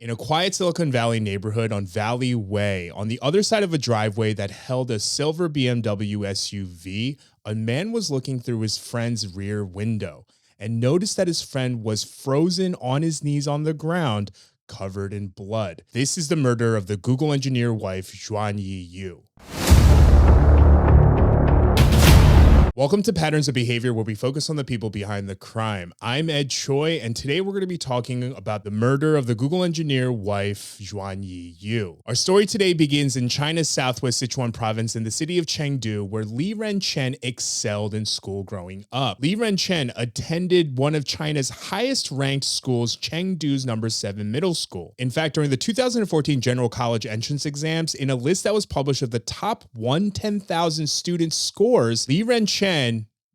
In a quiet Silicon Valley neighborhood on Valley Way, on the other side of a driveway that held a silver BMW SUV, a man was looking through his friend's rear window and noticed that his friend was frozen on his knees on the ground, covered in blood. This is the murder of the Google engineer wife, Xuanyi Yu. Welcome to Patterns of Behavior, where we focus on the people behind the crime. I'm Ed Choi, and today we're going to be talking about the murder of the Google engineer wife, Xuanyi Yu. Our story today begins in China's southwest Sichuan province in the city of Chengdu, where Liren Chen excelled in school growing up. Liren Chen attended one of China's highest ranked schools, Chengdu's number 7 middle school. In fact, during the 2014 General College entrance exams, in a list that was published of the top 110,000 students' scores, Liren Chen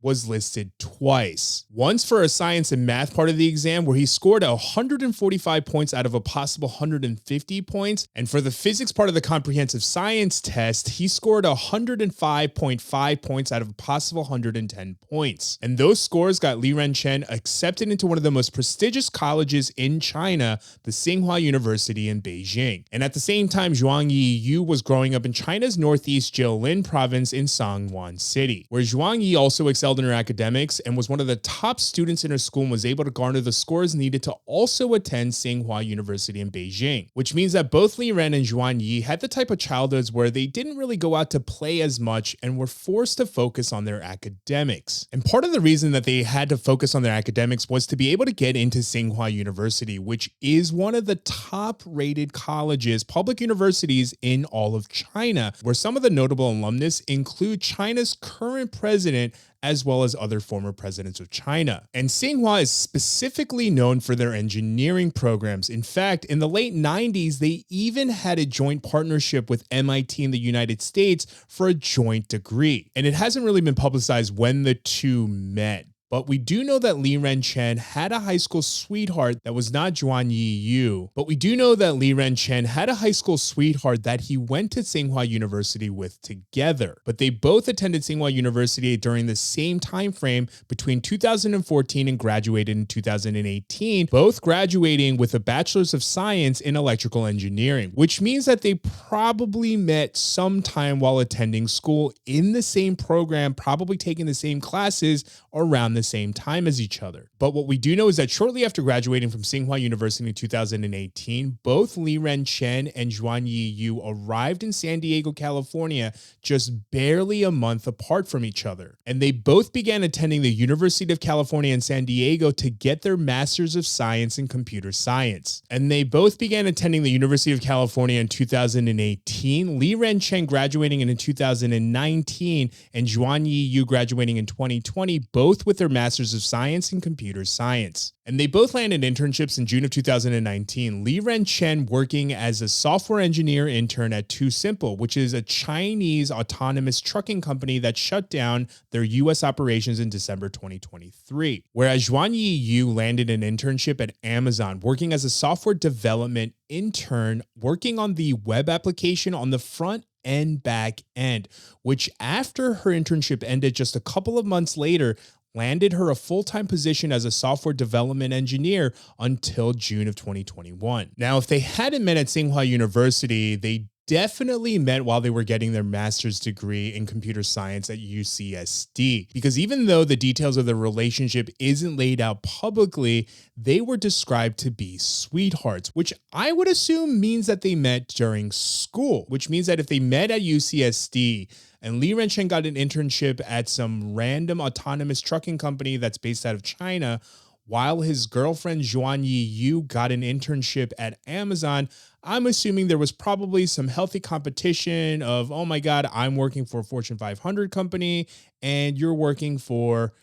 was listed twice. Once for a science and math part of the exam, where he scored 145 points out of a possible 150 points. And for the physics part of the comprehensive science test, he scored 105.5 points out of a possible 110 points. And those scores got Liren Chen accepted into one of the most prestigious colleges in China, the Tsinghua University in Beijing. And at the same time, Xuanyi Yu was growing up in China's northeast Jilin province in Sangwon City, where Xuanyi also excelled in her academics and was one of the top students in her school and was able to garner the scores needed to also attend Tsinghua University in Beijing, which means that both Liren and Xuanyi had the type of childhoods where they didn't really go out to play as much and were forced to focus on their academics. And part of the reason that they had to focus on their academics was to be able to get into Tsinghua University, which is one of the top rated colleges, public universities in all of China, where some of the notable alumnus include China's current president as well as other former presidents of China. And Tsinghua is specifically known for their engineering programs. In fact, in the late 90s, they even had a joint partnership with MIT in the United States for a joint degree. And it hasn't really been publicized when the two met. But we do know that Liren Chen had a high school sweetheart that was not Xuanyi Yu. But we do know that Liren Chen had a high school sweetheart that he went to Tsinghua University with together. But they both attended Tsinghua University during the same time frame between 2014 and graduated in 2018, both graduating with a Bachelor's of Science in Electrical Engineering, which means that they probably met sometime while attending school in the same program, probably taking the same classes around the same time as each other. But what we do know is that shortly after graduating from Tsinghua University in 2018, both Liren Chen and Xuanyi Yu arrived in San Diego, California, just barely a month apart from each other. And they both began attending the University of California in San Diego to get their Masters of Science in Computer Science. And they both began attending the University of California in 2018, Liren Chen graduating in 2019, and Xuanyi Yu graduating in 2020, both with their Masters of Science in Computer Science. And they both landed internships in June of 2019, Liren Chen working as a software engineer intern at Too Simple, which is a Chinese autonomous trucking company that shut down their US operations in December 2023. Whereas Xuanyi Yu landed an internship at Amazon, working as a software development intern, working on the web application on the front and back end, which after her internship ended just a couple of months later, landed her a full-time position as a software development engineer until June of 2021. Now, if they hadn't met at Tsinghua University, they definitely met while they were getting their master's degree in computer science at UCSD. Because even though the details of the relationship isn't laid out publicly, they were described to be sweethearts, which I would assume means that they met during school, which means that if they met at UCSD, and Liren Chen got an internship at some random autonomous trucking company that's based out of China, while his girlfriend Xuanyi Yu got an internship at Amazon, I'm assuming there was probably some healthy competition of, oh my God, I'm working for a Fortune 500 company and you're working for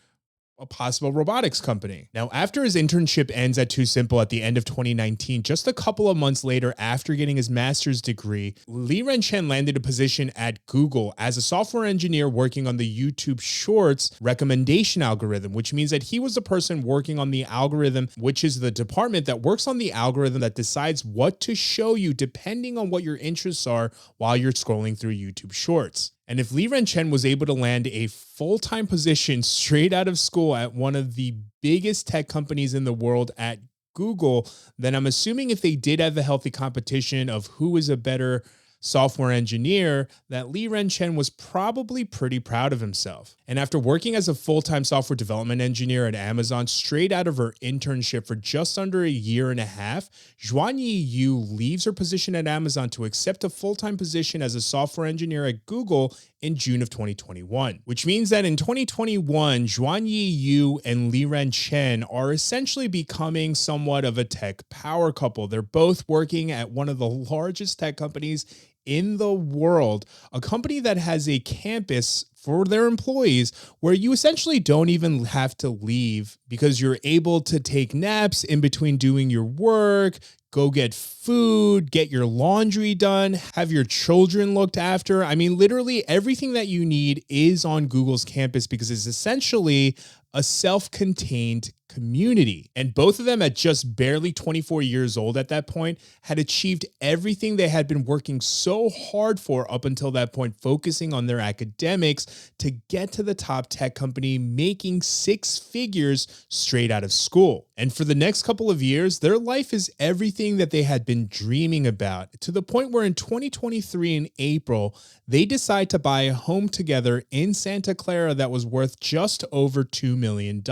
a possible robotics company. Now, after his internship ends at Too Simple at the end of 2019, just a couple of months later after getting his master's degree, Liren Chen landed a position at Google as a software engineer working on the YouTube Shorts recommendation algorithm, which means that he was the person working on the algorithm, which is the department that works on the algorithm that decides what to show you depending on what your interests are while you're scrolling through YouTube Shorts. And if Liren Chen was able to land a full-time position straight out of school at one of the biggest tech companies in the world at Google, then I'm assuming if they did have a healthy competition of who is a better software engineer, that Liren Chen was probably pretty proud of himself. And after working as a full-time software development engineer at Amazon straight out of her internship for just under a year and a half, Xuanyi Yu leaves her position at Amazon to accept a full-time position as a software engineer at Google in June of 2021, which means that in 2021, Xuanyi Yu and Liren Chen are essentially becoming somewhat of a tech power couple. They're both working at one of the largest tech companies in the world, a company that has a campus for their employees where you essentially don't even have to leave because you're able to take naps in between doing your work, go get food, get your laundry done, have your children looked after. I mean, literally everything that you need is on Google's campus because it's essentially a self-contained community. And both of them at just barely 24 years old at that point had achieved everything they had been working so hard for up until that point, focusing on their academics to get to the top tech company, making six figures straight out of school. And for the next couple of years, their life is everything that they had been dreaming about, to the point where in 2023 in April, they decide to buy a home together in Santa Clara that was worth just over $2 million.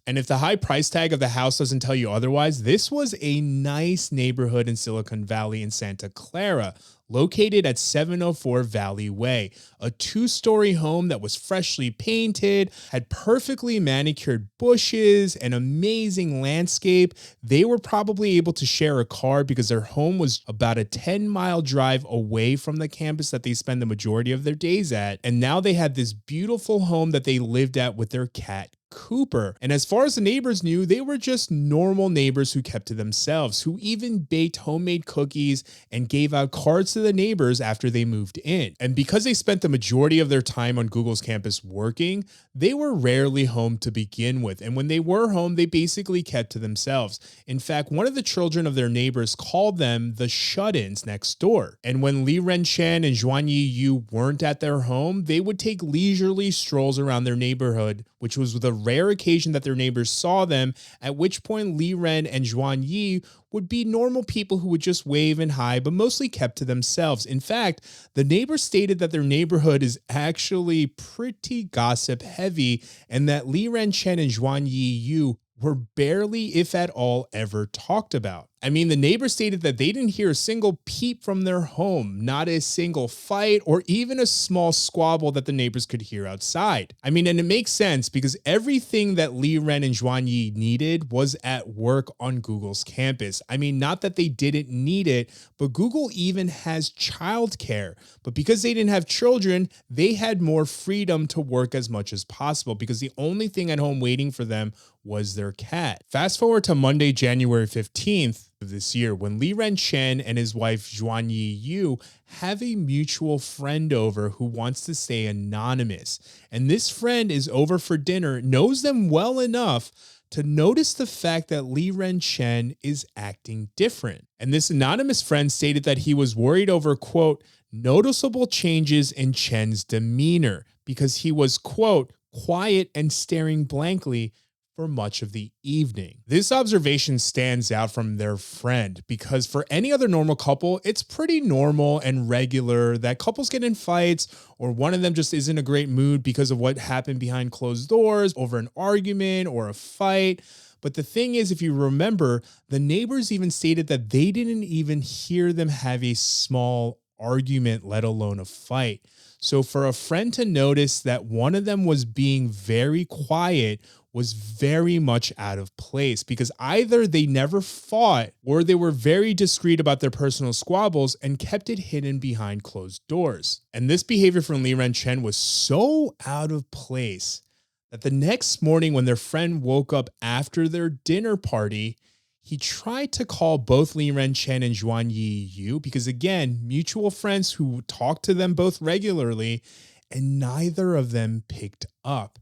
And if the high price tag of the house doesn't tell you otherwise, this was a nice neighborhood in Silicon Valley in Santa Clara, located at 704 Valley Way, a two-story home that was freshly painted, had perfectly manicured bushes, an amazing landscape. They were probably able to share a car because their home was about a 10-mile drive away from the campus that they spend the majority of their days at. And now they had this beautiful home that they lived at with their cat, Cooper. And as far as the neighbors knew, they were just normal neighbors who kept to themselves, who even baked homemade cookies and gave out cards to the neighbors after they moved in. And because they spent the majority of their time on Google's campus working, they were rarely home to begin with. And when they were home, they basically kept to themselves. In fact, one of the children of their neighbors called them the shut-ins next door. And when Liren Chen and Xuanyi Yu weren't at their home, they would take leisurely strolls around their neighborhood, which was the rare occasion that their neighbors saw them, at which point Liren and Xuanyi would be normal people who would just wave and hi, but mostly kept to themselves. In fact, the neighbors stated that their neighborhood is actually pretty gossip heavy and that Liren Chen and Xuanyi Yu were barely, if at all, ever talked about. I mean, the neighbors stated that they didn't hear a single peep from their home, not a single fight or even a small squabble that the neighbors could hear outside. I mean, and it makes sense because everything that Liren and Xuanyi needed was at work on Google's campus. I mean, not that they didn't need it, but Google even has childcare. But because they didn't have children, they had more freedom to work as much as possible because the only thing at home waiting for them was their cat. Fast forward to Monday, January 15th of this year, when Liren Chen and his wife Xuanyi Yu have a mutual friend over who wants to stay anonymous. And this friend is over for dinner, knows them well enough to notice the fact that Liren Chen is acting different. And this anonymous friend stated that he was worried over, quote, noticeable changes in Chen's demeanor because he was, quote, quiet and staring blankly for much of the evening. This observation stands out from their friend because for any other normal couple, it's pretty normal and regular that couples get in fights or one of them just isn't in a great mood because of what happened behind closed doors over an argument or a fight. But the thing is, if you remember, the neighbors even stated that they didn't even hear them have a small argument, let alone a fight. So for a friend to notice that one of them was being very quiet was very much out of place because either they never fought or they were very discreet about their personal squabbles and kept it hidden behind closed doors. And this behavior from Liren Chen was so out of place that the next morning when their friend woke up after their dinner party, he tried to call both Liren Chen and Xuanyi Yu because, again, mutual friends who talked to them both regularly, and neither of them picked up.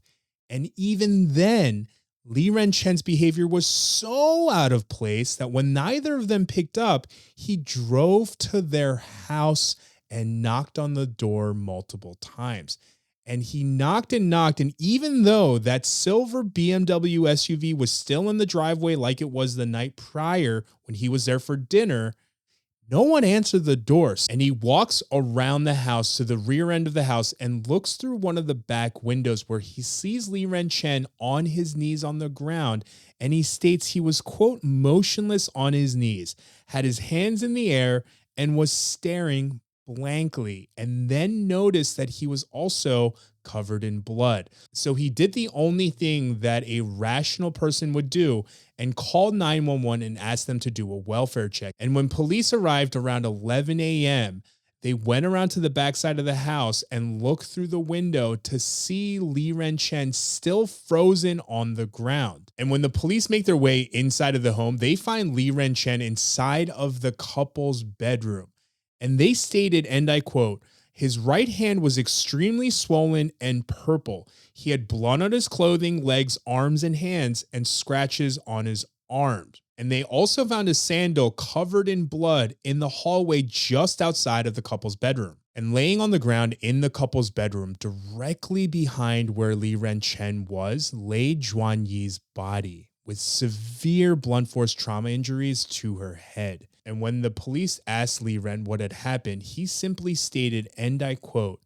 And even then, Liren Chen's behavior was so out of place that when neither of them picked up, he drove to their house and knocked on the door multiple times. And he knocked and knocked. And even though that silver BMW SUV was still in the driveway like it was the night prior when he was there for dinner, no one answered the doors. And he walks around the house to the rear end of the house and looks through one of the back windows where he sees Liren Chen on his knees on the ground. And he states he was, quote, motionless on his knees, had his hands in the air, and was staring blankly, and then noticed that he was also covered in blood. So he did the only thing that a rational person would do and called 911 and asked them to do a welfare check. And when police arrived around 11 a.m., they went around to the backside of the house and looked through the window to see Liren Chen still frozen on the ground. And when the police make their way inside of the home, they find Liren Chen inside of the couple's bedroom. And they stated, and I quote, his right hand was extremely swollen and purple. He had blood on his clothing, legs, arms, and hands, and scratches on his arms. And they also found a sandal covered in blood in the hallway just outside of the couple's bedroom. And laying on the ground in the couple's bedroom, directly behind where Liren Chen was, lay Xuanyi's body with severe blunt force trauma injuries to her head. And when the police asked Liren what had happened, he simply stated, and I quote,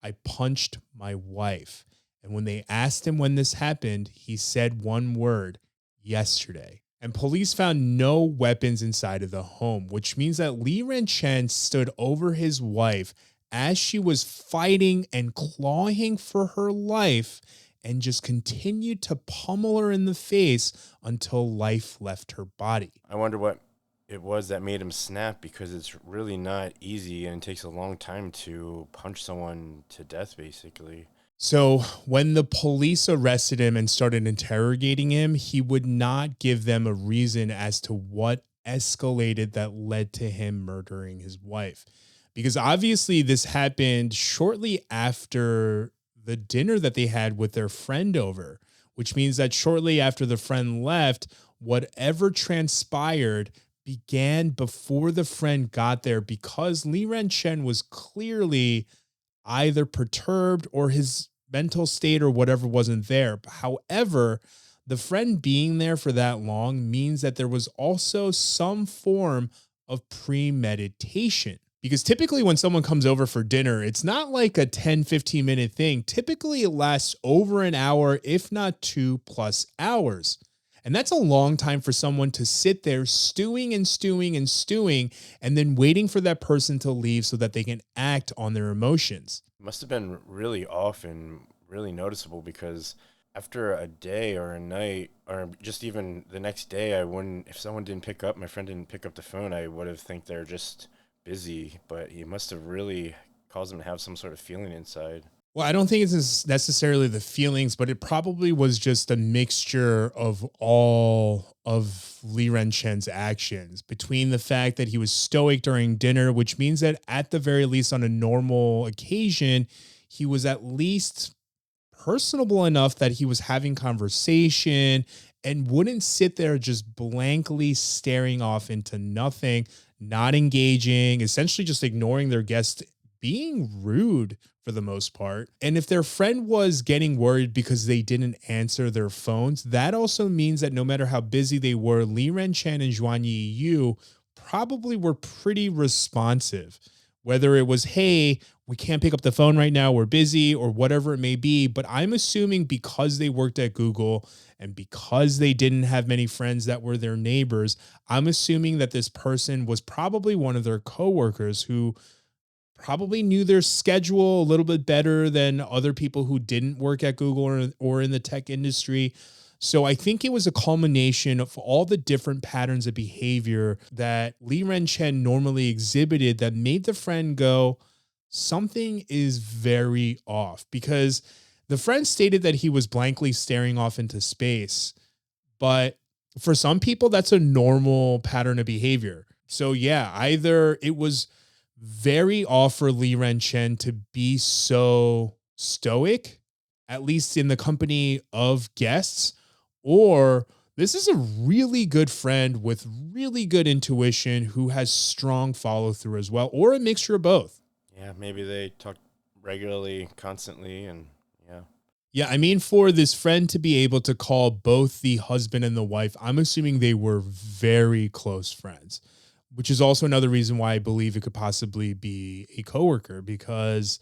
I punched my wife. And when they asked him when this happened, he said one word, yesterday. And police found no weapons inside of the home, which means that Liren Chen stood over his wife as she was fighting and clawing for her life and just continued to pummel her in the face until life left her body. I wonder what it was that made him snap, because it's really not easy and it takes a long time to punch someone to death, basically. So when the police arrested him and started interrogating him, he would not give them a reason as to what escalated that led to him murdering his wife. Because obviously this happened shortly after the dinner that they had with their friend over, which means that shortly after the friend left, whatever transpired began before the friend got there, because Liren Chen was clearly either perturbed or his mental state or whatever wasn't there. However, the friend being there for that long means that there was also some form of premeditation. Because typically when someone comes over for dinner, it's not like a 10-15 minute thing. Typically it lasts over an hour, if not 2+ hours. And that's a long time for someone to sit there stewing and stewing and stewing and then waiting for that person to leave so that they can act on their emotions. It must have been really off and really noticeable, because after a day or a night, or just even the next day, I wouldn't, if someone didn't pick up, my friend didn't pick up the phone, I would have think they're just busy. But he must have really caused them to have some sort of feeling inside. Well, I don't think it's necessarily the feelings, but it probably was just a mixture of all of Liren Chen's actions, between the fact that he was stoic during dinner, which means that at the very least on a normal occasion, he was at least personable enough that he was having conversation and wouldn't sit there just blankly staring off into nothing, not engaging, essentially just ignoring their guests, being rude for the most part. And if their friend was getting worried because they didn't answer their phones, that also means that no matter how busy they were, Liren Chen and Xuanyi Yu probably were pretty responsive. Whether it was, hey, we can't pick up the phone right now, we're busy, or whatever it may be. But I'm assuming because they worked at Google and because they didn't have many friends that were their neighbors, I'm assuming that this person was probably one of their coworkers who probably knew their schedule a little bit better than other people who didn't work at Google or in the tech industry. So I think it was a culmination of all the different patterns of behavior that Liren Chen normally exhibited that made the friend go, something is very off. Because the friend stated that he was blankly staring off into space. But for some people, that's a normal pattern of behavior. So yeah, either it was very off for Liren Chen to be so stoic, at least in the company of guests, or this is a really good friend with really good intuition who has strong follow through as well, or a mixture of both. Yeah, maybe they talked regularly, constantly, and yeah. Yeah, I mean, for this friend to be able to call both the husband and the wife, I'm assuming they were very close friends, which is also another reason why I believe it could possibly be a coworker. Because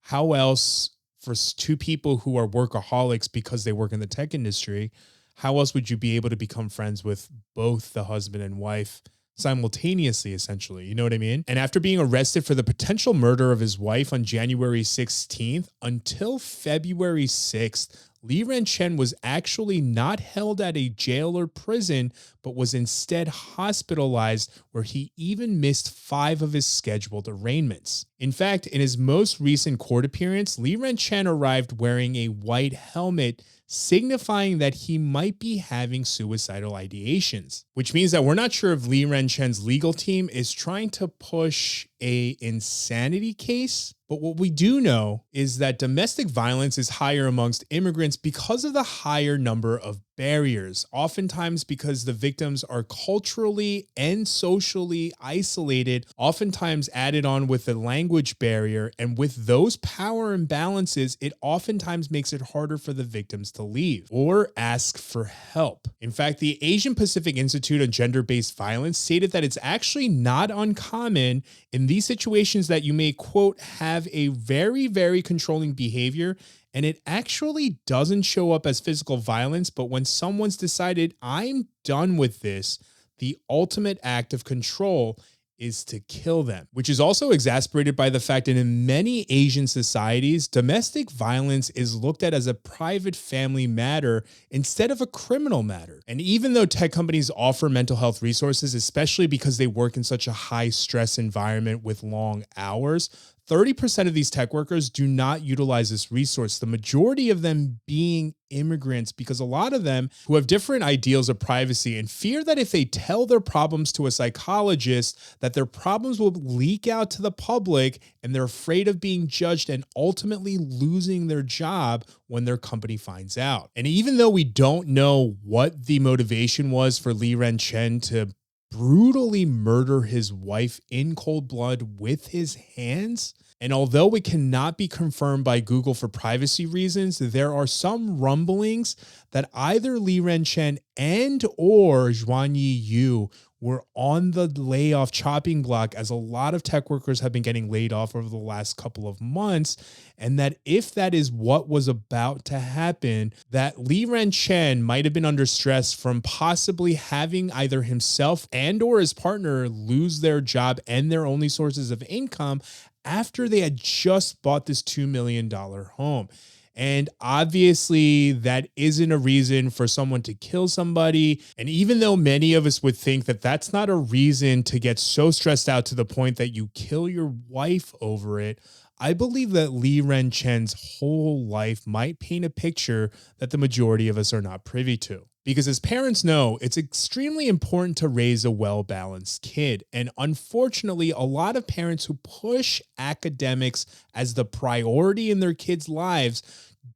how else, for two people who are workaholics because they work in the tech industry, how else would you be able to become friends with both the husband and wife simultaneously, essentially? You know what I mean? And after being arrested for the potential murder of his wife on January 16th, until February 6th, Liren Chen was actually not held at a jail or prison, but was instead hospitalized, where he even missed 5 of his scheduled arraignments. In fact, in his most recent court appearance, Liren Chen arrived wearing a white helmet, signifying that he might be having suicidal ideations, which means that we're not sure if Liren Chen's legal team is trying to push a insanity case. But what we do know is that domestic violence is higher amongst immigrants because of the higher number of barriers, oftentimes because the victims are culturally and socially isolated, oftentimes added on with the language barrier. And with those power imbalances, it oftentimes makes it harder for the victims to leave or ask for help. In fact, the Asian Pacific Institute on Gender-Based Violence stated that it's actually not uncommon in these situations that you may, quote, have a very, very controlling behavior, and it actually doesn't show up as physical violence, but when someone's decided, I'm done with this, the ultimate act of control is to kill them, which is also exasperated by the fact that in many Asian societies, domestic violence is looked at as a private family matter instead of a criminal matter. And even though tech companies offer mental health resources, especially because they work in such a high stress environment with long hours, 30% of these tech workers do not utilize this resource, the majority of them being immigrants, because a lot of them who have different ideals of privacy and fear that if they tell their problems to a psychologist, that their problems will leak out to the public, and they're afraid of being judged and ultimately losing their job when their company finds out. And even though we don't know what the motivation was for Liren Chen to brutally murder his wife in cold blood with his hands, and although it cannot be confirmed by Google for privacy reasons, there are some rumblings that either Liren Chen and or Xuanyi Yu were on the layoff chopping block, as a lot of tech workers have been getting laid off over the last couple of months, and that if that is what was about to happen, that Liren Chen might have been under stress from possibly having either himself and or his partner lose their job and their only sources of income after they had just bought this $2 million home. And obviously, that isn't a reason for someone to kill somebody. And even though many of us would think that that's not a reason to get so stressed out to the point that you kill your wife over it, I believe that Liren Chen's whole life might paint a picture that the majority of us are not privy to. Because as parents know, it's extremely important to raise a well-balanced kid. And unfortunately, a lot of parents who push academics as the priority in their kids' lives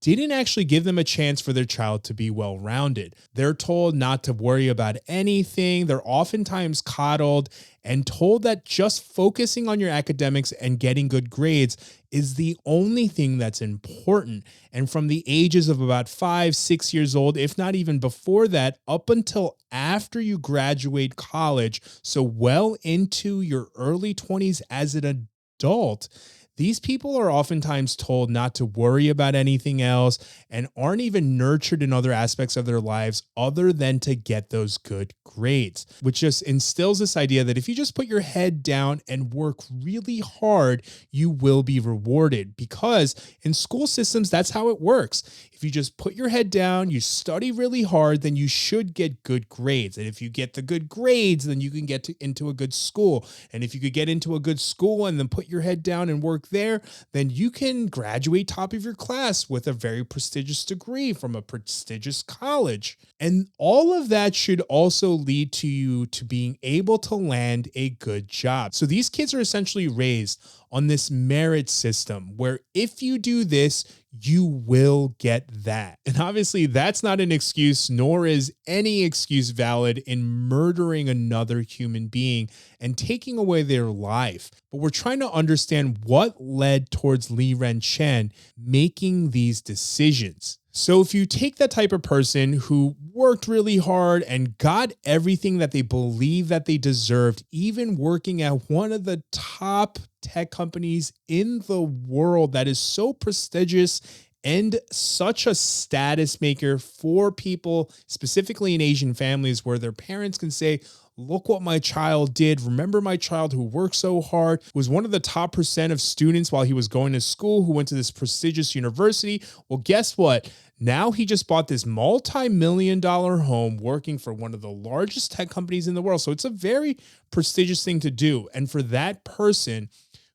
didn't actually give them a chance for their child to be well-rounded. They're told not to worry about anything. They're oftentimes coddled and told that just focusing on your academics and getting good grades is the only thing that's important. And from the ages of about 5, 6 years old, if not even before that, up until after you graduate college, so well into your early 20s as an adult, these people are oftentimes told not to worry about anything else and aren't even nurtured in other aspects of their lives other than to get those good grades, which just instills this idea that if you just put your head down and work really hard, you will be rewarded. Because in school systems, that's how it works. If you just put your head down, you study really hard, then you should get good grades. And if you get the good grades, then you can get into a good school. And if you could get into a good school and then put your head down and work there, then you can graduate top of your class with a very prestigious degree from a prestigious college. And all of that should also lead to you to being able to land a good job. So these kids are essentially raised on this merit system where if you do this, you will get that. And obviously, that's not an excuse, nor is any excuse valid in murdering another human being and taking away their life. But we're trying to understand what led towards Liren Chen making these decisions. So if you take that type of person who worked really hard and got everything that they believe that they deserved, even working at one of the top tech companies in the world that is so prestigious and such a status maker for people, specifically in Asian families, where their parents can say, look what my child did. Remember my child who worked so hard, was one of the top percent of students while he was going to school, who went to this prestigious university. Well, guess what? Now he just bought this multi-million-dollar home working for one of the largest tech companies in the world. So it's a very prestigious thing to do. And for that person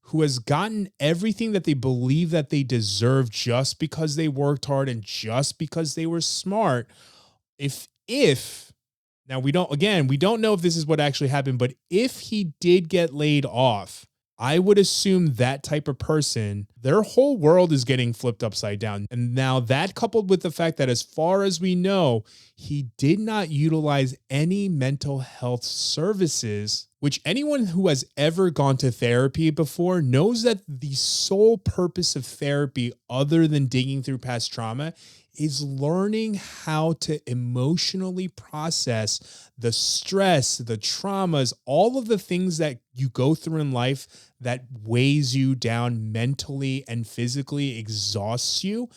who has gotten everything that they believe that they deserve just because they worked hard and just because they were smart, if now we don't know if this is what actually happened, but if he did get laid off, I would assume that type of person, their whole world is getting flipped upside down. And now that, coupled with the fact that as far as we know, he did not utilize any mental health services, which anyone who has ever gone to therapy before knows that the sole purpose of therapy, other than digging through past trauma, is learning how to emotionally process the stress, the traumas, all of the things that you go through in life that weighs you down mentally and physically, exhausts you.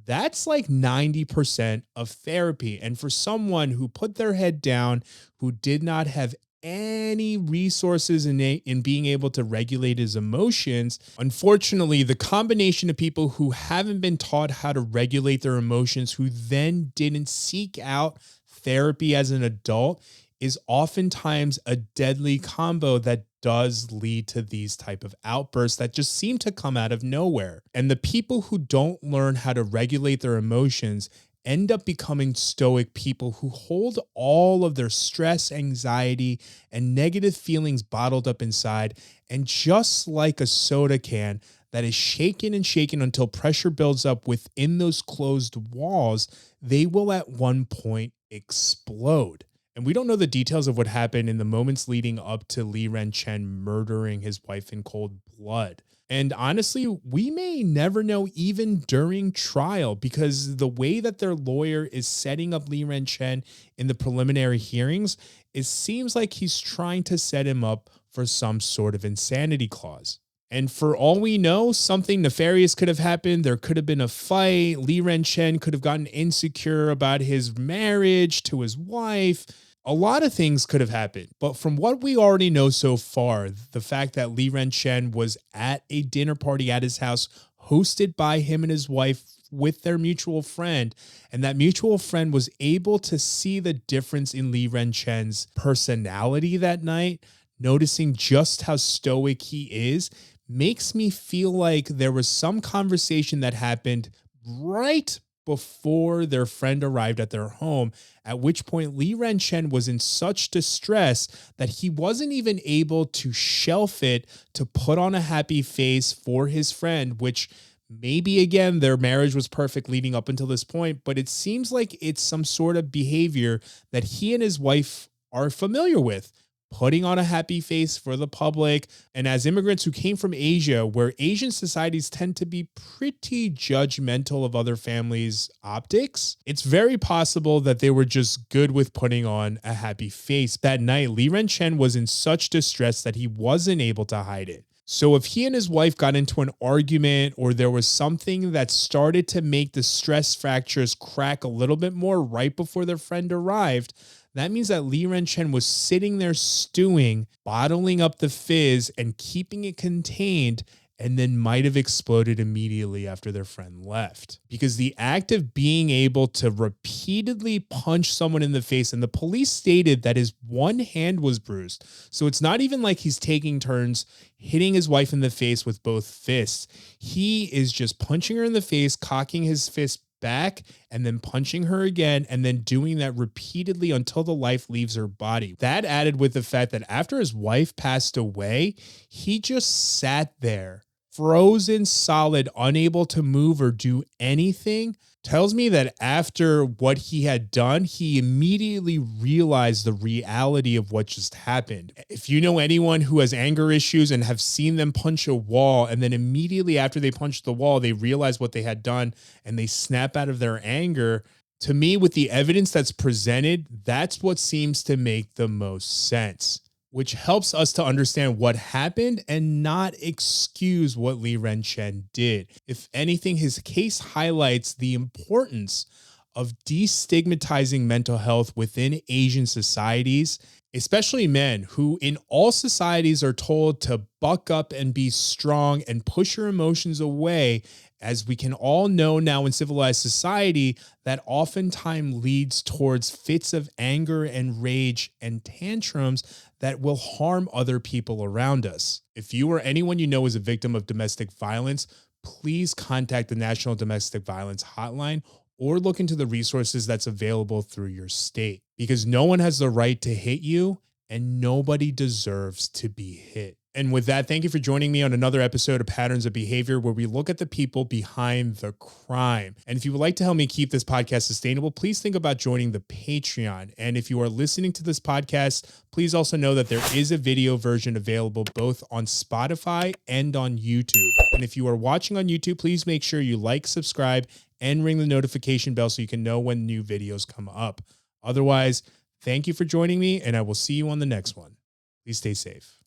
That's like 90% of therapy. And for someone who put their head down, who did not have any resources in being able to regulate his emotions, unfortunately, the combination of people who haven't been taught how to regulate their emotions, who then didn't seek out therapy as an adult, is oftentimes a deadly combo that does lead to these type of outbursts that just seem to come out of nowhere. And the people who don't learn how to regulate their emotions end up becoming stoic people who hold all of their stress, anxiety, and negative feelings bottled up inside. And just like a soda can that is shaken and shaken until pressure builds up within those closed walls, they will at one point explode. And we don't know the details of what happened in the moments leading up to Liren Chen murdering his wife in cold blood. And honestly, we may never know even during trial, because the way that their lawyer is setting up Liren Chen in the preliminary hearings, it seems like he's trying to set him up for some sort of insanity clause. And for all we know, something nefarious could have happened. There could have been a fight. Liren Chen could have gotten insecure about his marriage to his wife. A lot of things could have happened. But from what we already know so far, the fact that Liren Chen was at a dinner party at his house, hosted by him and his wife with their mutual friend, and that mutual friend was able to see the difference in Liren Chen's personality that night, noticing just how stoic he is, makes me feel like there was some conversation that happened right before their friend arrived at their home, at which point Liren Chen was in such distress that he wasn't even able to shelf it to put on a happy face for his friend, which maybe, again, their marriage was perfect leading up until this point, but it seems like it's some sort of behavior that he and his wife are familiar with. Putting on a happy face for the public. And as immigrants who came from Asia, where Asian societies tend to be pretty judgmental of other families' optics, it's very possible that they were just good with putting on a happy face. That night, Liren Chen was in such distress that he wasn't able to hide it. So if he and his wife got into an argument, or there was something that started to make the stress fractures crack a little bit more right before their friend arrived, that means that Liren Chen was sitting there stewing, bottling up the fizz and keeping it contained, and then might have exploded immediately after their friend left. Because the act of being able to repeatedly punch someone in the face, and the police stated that his one hand was bruised. So it's not even like he's taking turns hitting his wife in the face with both fists. He is just punching her in the face, cocking his fist back, and then punching her again, and then doing that repeatedly until the life leaves her body. That added with the fact that after his wife passed away, he just sat there frozen solid, unable to move or do anything, tells me that after what he had done, he immediately realized the reality of what just happened. If you know anyone who has anger issues and have seen them punch a wall, and then immediately after they punch the wall, they realize what they had done and they snap out of their anger, to me, with the evidence that's presented, that's what seems to make the most sense, which helps us to understand what happened and not excuse what Liren Chen did. If anything, his case highlights the importance of destigmatizing mental health within Asian societies, especially men who in all societies are told to buck up and be strong and push your emotions away. As we can all know now in civilized society, that oftentimes leads towards fits of anger and rage and tantrums that will harm other people around us. If you or anyone you know is a victim of domestic violence, please contact the National Domestic Violence Hotline or look into the resources that's available through your state, because no one has the right to hit you and nobody deserves to be hit. And with that, thank you for joining me on another episode of Patterns of Behavior, where we look at the people behind the crime. And if you would like to help me keep this podcast sustainable, please think about joining the Patreon. And if you are listening to this podcast, please also know that there is a video version available both on Spotify and on YouTube. And if you are watching on YouTube, please make sure you like, subscribe, and ring the notification bell so you can know when new videos come up. Otherwise, thank you for joining me, and I will see you on the next one. Please stay safe.